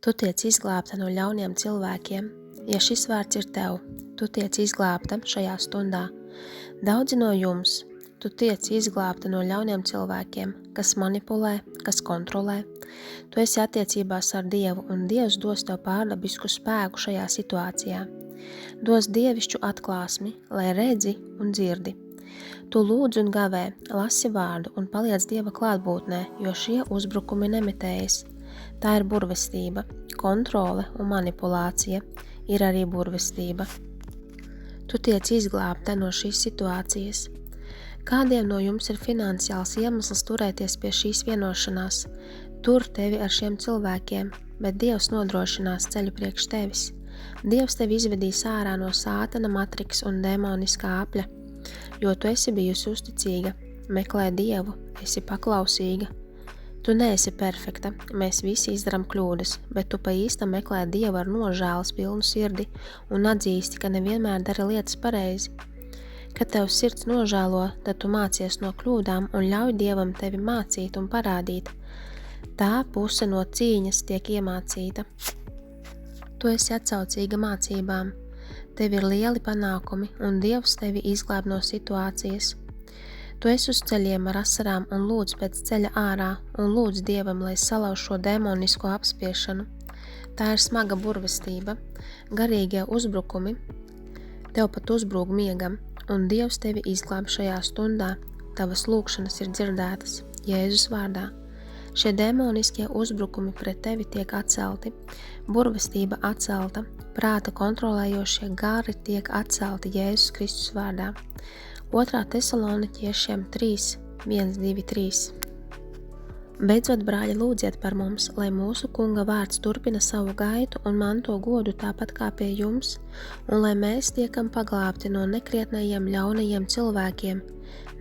Tu tiec izglābta no ļauniem cilvēkiem. Ja šis vārds ir tev, tu tiec izglābta šajā stundā. Daudzi no jums, tu tiec izglābta no ļauniem cilvēkiem, kas manipulē, kas kontrolē. Tu esi attiecībās ar Dievu, un Dievs dos tev pārdabisku spēku šajā situācijā. Dos dievišķu atklāsmi, lai redzi un dzirdi. Tu lūdz un gavē, lasi vārdu un paliec Dieva klātbūtnē, jo šie uzbrukumi nemitējas. Tā ir burvestība, kontrole un manipulācija ir arī burvestība. Tu tiec izglābta no šīs situācijas. Kādiem no jums ir finansiāls iemesls turēties pie šīs vienošanās? Tur tevi ar šiem cilvēkiem, bet Dievs nodrošinās ceļu priekš tevis. Dievs tevi izvedīs ārā no sātana matriks un demoniskā apļa, jo tu esi bijusi uzticīga, meklē Dievu, esi paklausīga. Tu neesi perfekta, mēs visi izdarām kļūdas, bet tu pa īstam meklē Dievu ar nožēlas pilnu sirdi un atzīsti, ka nevienmēr dari lietas pareizi. Kad tev sirds nožēlo, tad tu mācies no kļūdām un ļauj Dievam tevi mācīt un parādīt. Tā puse no cīņas tiek iemācīta. Tu esi atsaucīga mācībām. Tev ir lieli panākumi, un Dievs tevi izglāb no situācijas. Tu esi uz ceļiem ar asarām un lūdz pēc ceļa ārā, un lūdz Dievam, lai salauž šo demonisko apspiešanu. Tā ir smaga burvestība, garīgie uzbrukumi. Tev pat uzbrūk miegam, un Dievs tevi izglāb šajā stundā. Tavas lūkšanas ir dzirdētas, Jēzus vārdā. Šie demoniskie uzbrukumi pret tevi tiek atcelti, burvestība atcelta, prāta kontrolējošie gari tiek atcelti Jēzus Kristus vārdā. 2. Tesaloniķiešiem 3, 1, 2, 3. Beidzot, brāļi, lūdziet par mums, lai mūsu Kunga vārds turpina savu gaitu un manto godu tāpat kā pie jums, un lai mēs tiekam paglābti no nekrietnajiem ļaunajiem cilvēkiem.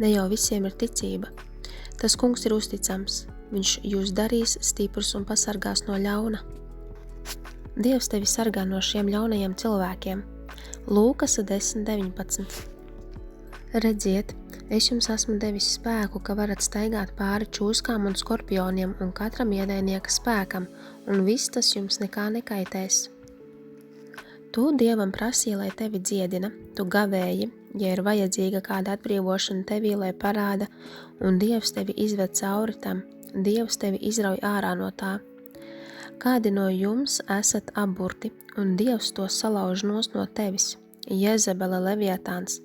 Ne jau visiem ir ticība. Tas Kungs ir uzticams. Viņš jūs darīs stiprus un pasargās no ļauna. Dievs tevi sargā no šiem ļaunajiem cilvēkiem. Lūkas 10.19. Redziet, es jums esmu devis spēku, ka varat staigāt pāri čūskām un skorpioniem un katram ienaidnieka spēkam, un viss tas jums nekā nekaitēs. Tu Dievam prasīji, lai tevi dziedina, tu gavēji, ja ir vajadzīga kāda atbrīvošana tevī, lai parāda, un Dievs tevi izved cauri tam. Dievs tevi izrauj ārā no tā. Kādi no jums esat aburti, un Dievs to salauž nos no tevis? Jezebele Leviatāns.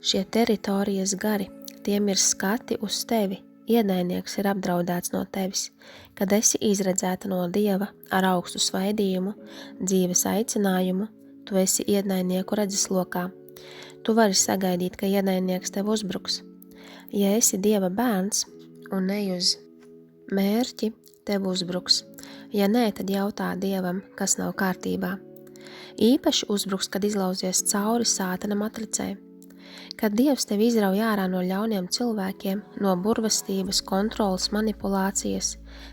Šie teritorijas gari, tiem ir skati uz tevi, ienaidnieks ir apdraudēts no tevis, kad esi izredzēta no Dieva ar augstu svaidījumu, dzīves aicinājumu, tu esi ienaidnieku redzeslokā. Tu vari sagaidīt, ka ienaidnieks tev uzbruks. Ja esi Dieva bērns un ej uz mērķi, tev uzbruks. Ja nē, tad jautā Dievam, kas nav kārtībā. Īpaši uzbruks, kad izlauzies cauri sātana matricē. Kad Dievs tevi izrauj ārā no ļauniem cilvēkiem, no burvestības, kontrolas, manipulācijas,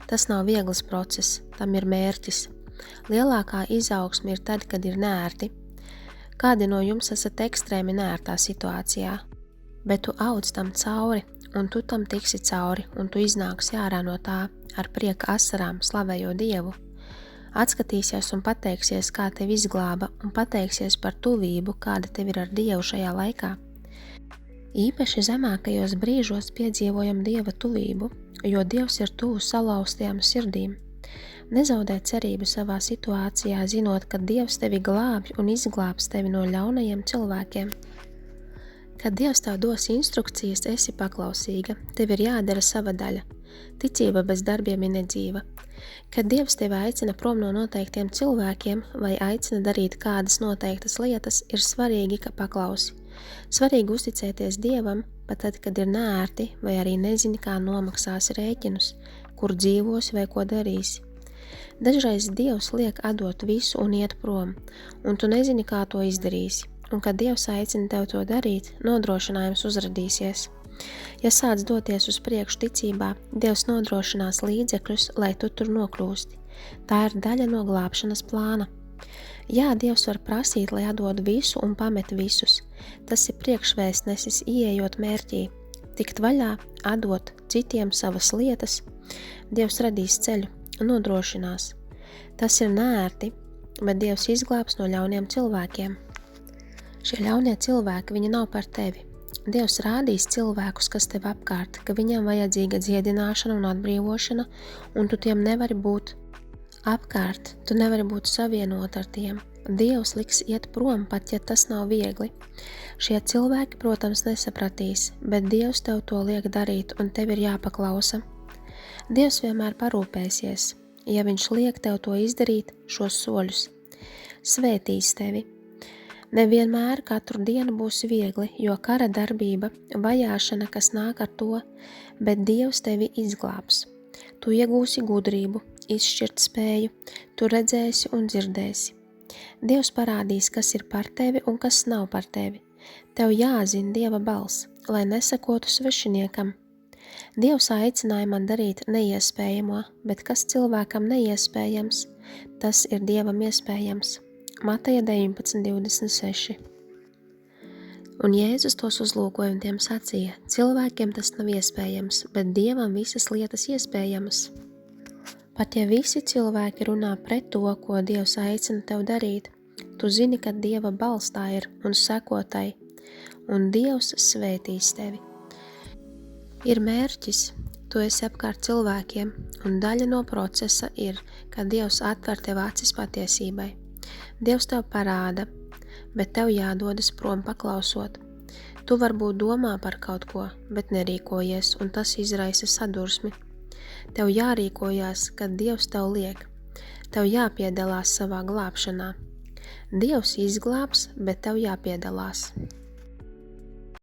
tas nav viegls process, tam ir mērķis. Lielākā izaugsme ir tad, kad ir neērti. Kādi no jums esat ekstrēmi neērtā situācijā, bet tu audz tam cauri, un tu tam tiksi cauri, un tu iznāksi ārā no tā ar prieka asarām, slavējot Dievu. Atskatīsies un pateiksies, kā tevi izglāba, un pateiksies par tuvību, kāda tev ir ar Dievu šajā laikā. Īpaši zemākajos brīžos piedzīvojam Dieva tuvību, jo Dievs ir tuvu salauztajām sirdīm. Nezaudē cerību savā situācijā, zinot, ka Dievs tevi glābj un izglābs tevi no ļaunajiem cilvēkiem. Kad Dievs tev dos instrukcijas, esi paklausīga, tev ir jādara sava daļa. Ticība bez darbiem ir nedzīva. Kad Dievs tevi aicina prom no noteiktiem cilvēkiem vai aicina darīt kādas noteiktas lietas, ir svarīgi, ka paklausi. Svarīgi uzticēties Dievam, pat tad, kad ir neērti vai arī nezini, kā nomaksāsi rēķinus, kur dzīvosi vai ko darīsi. Dažreiz Dievs liek atdot visu un iet prom, un tu nezini, kā to izdarīsi. Un kad Dievs aicina tev to darīt, nodrošinājums uzradīsies. Ja sāc doties uz priekšu ticībā, Dievs nodrošinās līdzekļus, lai tu tur nokļūsti. Tā ir daļa no glābšanas plāna. Jā, Dievs var prasīt, lai atdod visu un pamet visus. Tas ir priekšvēstnesis ieejot mērķī. Tikt vaļā, atdot citiem savas lietas. Dievs radīs ceļu un nodrošinās. Tas ir neērti, bet Dievs izglābs no ļauniem cilvēkiem. Šie ļaunie cilvēki, viņi nav par tevi. Dievs rādīs cilvēkus, kas tev apkārt, ka viņiem vajadzīga dziedināšana un atbrīvošana, un tu tiem nevari būt apkārt, tu nevari būt savienot ar tiem. Dievs liks iet prom, pat ja tas nav viegli. Šie cilvēki, protams, nesapratīs, bet Dievs tev to liek darīt, un tev ir jāpaklausa. Dievs vienmēr parūpēsies, ja viņš liek tev to izdarīt, šos soļus. Svētīs tevi. Nevienmēr katru dienu būs viegli, jo kara darbība, vajāšana, kas nāk ar to, bet Dievs tevi izglābs. Tu iegūsi gudrību, izšķirt spēju, tu redzēsi un dzirdēsi. Dievs parādīs, kas ir par tevi un kas nav par tevi. Tev jāzina Dieva balss, lai nesakotu svešiniekam. Dievs aicināja man darīt neiespējamo, bet kas cilvēkam neiespējams, tas ir Dievam iespējams. Mateja 19:26. Un Jēzus tos uzlūkoja un tiem sacīja: cilvēkiem tas nav iespējams, bet Dievam visas lietas iespējamas. Pat ja visi cilvēki runā pret to, ko Dievs aicina tev darīt, tu zini, ka Dieva balss tā ir un seko tai, un Dievs svētīs tevi. Ir mērķis, tu esi apkārt cilvēkiem, un daļa no procesa ir, ka Dievs atver tev acis patiesībai. Dievs tev parāda, bet tev jādodas prom paklausot. Tu varbūt domā par kaut ko, bet nerīkojies, un tas izraisa sadursmi. Tev jārīkojās, kad Dievs tev liek. Tev jāpiedalās savā glābšanā. Dievs izglābs, bet tev jāpiedalās.